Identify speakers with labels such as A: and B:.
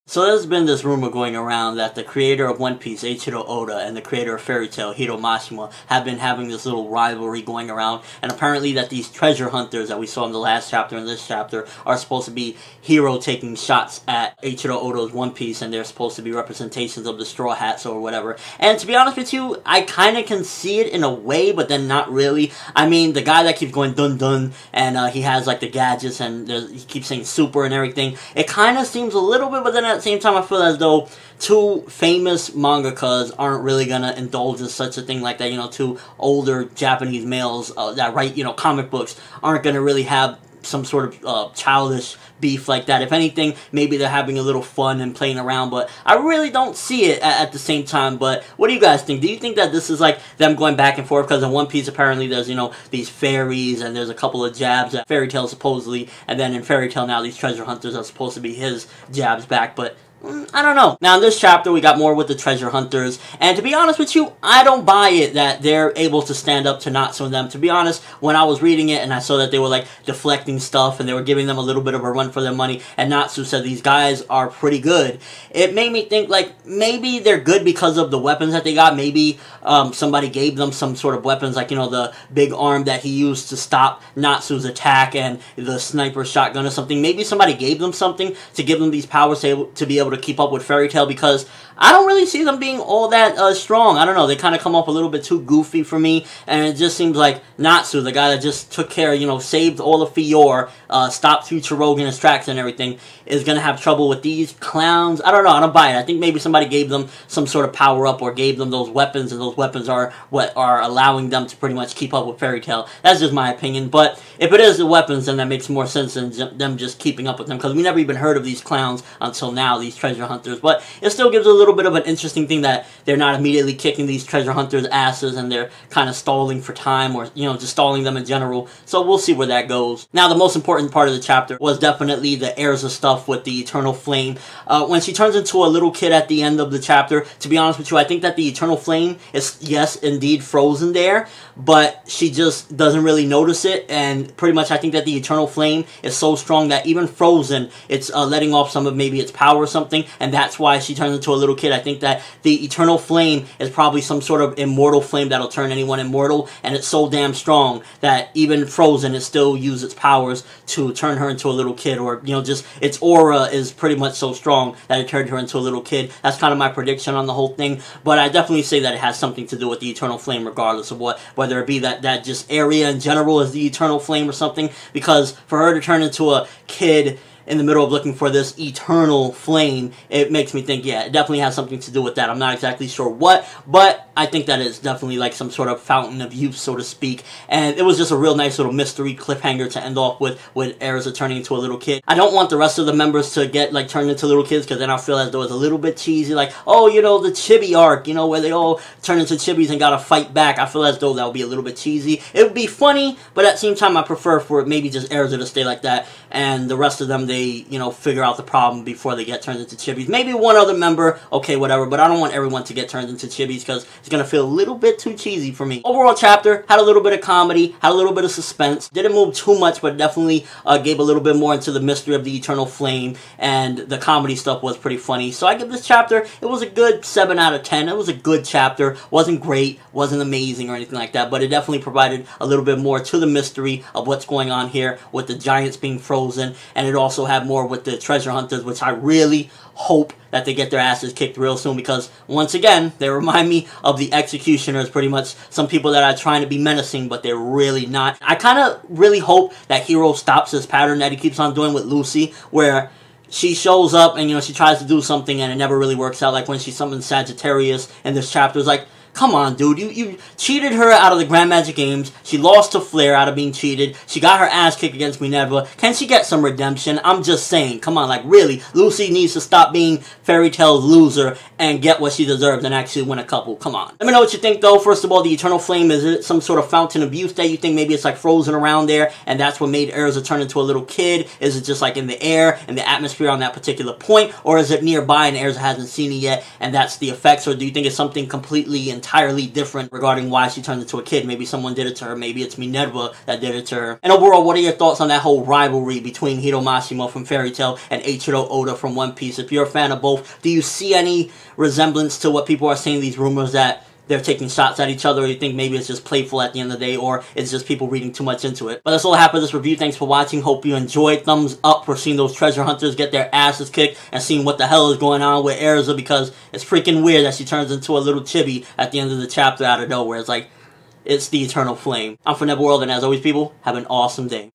A: So there's been this rumor going around that the creator of One Piece, Eiichiro Oda, and the creator of Fairy Tail, Hiro Mashima, have been having this little rivalry going around, and apparently that these treasure hunters that we saw in the last chapter and this chapter are supposed to be Hiro taking shots at Eiichiro Oda's One Piece, and they're supposed to be representations of the Straw Hats or whatever. And to be honest with you, I kind of can see it in a way, but then not really. I mean, the guy that keeps going dun dun, and he has like the gadgets, and he keeps saying super and everything, it kind of seems a little bit, but then at the same time I feel as though two famous mangakas aren't really gonna indulge in such a thing like that. You know, two older Japanese males that write, you know, comic books aren't gonna really have some sort of childish beef like that. If anything, maybe they're having a little fun and playing around, but I really don't see it at the same time. But what do you guys think? Do you think that this is like them going back and forth? Because in One Piece apparently there's, you know, these fairies, and there's a couple of jabs at Fairy Tail supposedly, and then in Fairy Tail now these treasure hunters are supposed to be his jabs back, but I don't know. Now in this chapter we got more with the treasure hunters, and to be honest with you, I don't buy it that they're able to stand up to Natsu and them. To be honest, when I was reading it and I saw that they were like deflecting stuff and they were giving them a little bit of a run for their money, and Natsu said these guys are pretty good, it made me think like maybe they're good because of the weapons that they got. Maybe somebody gave them some sort of weapons, like, you know, the big arm that he used to stop Natsu's attack and the sniper shotgun or something. Maybe somebody gave them something to give them these powers to be able to keep up with Fairy Tail, because I don't really see them being all that strong. I don't know, they kind of come up a little bit too goofy for me, and it just seems like Natsu, the guy that just took care, you know, saved all of Fior, stopped Future Rogan's tracks and everything, is going to have trouble with these clowns. I don't know, I don't buy it. I think maybe somebody gave them some sort of power-up or gave them those weapons, and those weapons are what are allowing them to pretty much keep up with Fairy Tail. That's just my opinion, but if it is the weapons, then that makes more sense than them just keeping up with them, because we never even heard of these clowns until now, these treasure hunters. But it still gives a little bit of an interesting thing that they're not immediately kicking these treasure hunters' asses, and they're kind of stalling for time, or, you know, just stalling them in general. So we'll see where that goes. Now, the most important part of the chapter was definitely the Erza stuff with the Eternal Flame. When she turns into a little kid at the end of the chapter, to be honest with you, I think that the Eternal Flame is, yes, indeed frozen there, but she just doesn't really notice it, and pretty much I think that the Eternal Flame is so strong that even frozen, it's letting off some of maybe its power or something, and that's why she turns into a little kid. I think that the Eternal Flame is probably some sort of immortal flame that'll turn anyone immortal, and it's so damn strong that even frozen, it still uses its powers to turn her into a little kid, or, you know, just its aura is pretty much so strong that it turned her into a little kid. That's kind of my prediction on the whole thing, but I definitely say that it has something to do with the Eternal Flame, regardless of what, whether it be that just area in general is the Eternal Flame or something, because for her to turn into a kid in the middle of looking for this eternal flame, it makes me think, yeah, it definitely has something to do with that. I'm not exactly sure what, but I think that is definitely like some sort of fountain of youth, so to speak. And it was just a real nice little mystery cliffhanger to end off with Erza turning into a little kid. I don't want the rest of the members to get like turned into little kids, because then I feel as though it's a little bit cheesy, like, oh, you know, the Chibi arc, you know, where they all turn into Chibis and gotta fight back. I feel as though that would be a little bit cheesy. It would be funny, but at the same time I prefer for maybe just Erza to stay like that, and the rest of them, they, you know, figure out the problem before they get turned into Chibis. Maybe one other member, okay, whatever, but I don't want everyone to get turned into Chibis, because it's gonna feel a little bit too cheesy for me. Overall chapter had a little bit of comedy, had a little bit of suspense, didn't move too much, but definitely gave a little bit more into the mystery of the Eternal Flame, and the comedy stuff was pretty funny. So I give this chapter, it was a good 7 out of 10. It was a good chapter. Wasn't great, wasn't amazing or anything like that, but it definitely provided a little bit more to the mystery of what's going on here with the giants being frozen, and it also had more with the treasure hunters, which I really hope that they get their asses kicked real soon, because once again, they remind me of the Executioners, pretty much some people that are trying to be menacing, but they're really not. I kind of really hope that Hiro stops this pattern that he keeps on doing with Lucy, where she shows up and, you know, she tries to do something and it never really works out, like when she summons Sagittarius in this chapter. It's like, come on, dude, you cheated her out of the Grand Magic Games. She lost to Flair out of being cheated. She got her ass kicked against Minerva. Can she get some redemption? I'm just saying, come on, like, really, Lucy needs to stop being Fairy Tail's loser and get what she deserves and actually win a couple. Come on. Let me know what you think, though. First of all, the Eternal Flame, is it some sort of fountain of youth that you think maybe it's like frozen around there, and that's what made Erza turn into a little kid? Is it just like in the air, in the atmosphere on that particular point, or is it nearby and Erza hasn't seen it yet, and that's the effects? Or do you think it's something completely entirely entirely different regarding why she turned into a kid. Maybe someone did it to her. Maybe it's Minerva that did it to her. And overall, what are your thoughts on that whole rivalry between Hiro Mashima from Fairy Tail and Eiichiro Oda from One Piece? If you're a fan of both, do you see any resemblance to what people are saying, these rumors that they're taking shots at each other, or you think maybe it's just playful at the end of the day, or it's just people reading too much into it? But that's all I have for this review. Thanks for watching. Hope you enjoyed. Thumbs up for seeing those treasure hunters get their asses kicked and seeing what the hell is going on with Erza, because it's freaking weird that she turns into a little chibi at the end of the chapter out of nowhere. It's like, it's the eternal flame. I'm ForneverWorld, and as always, people, have an awesome day.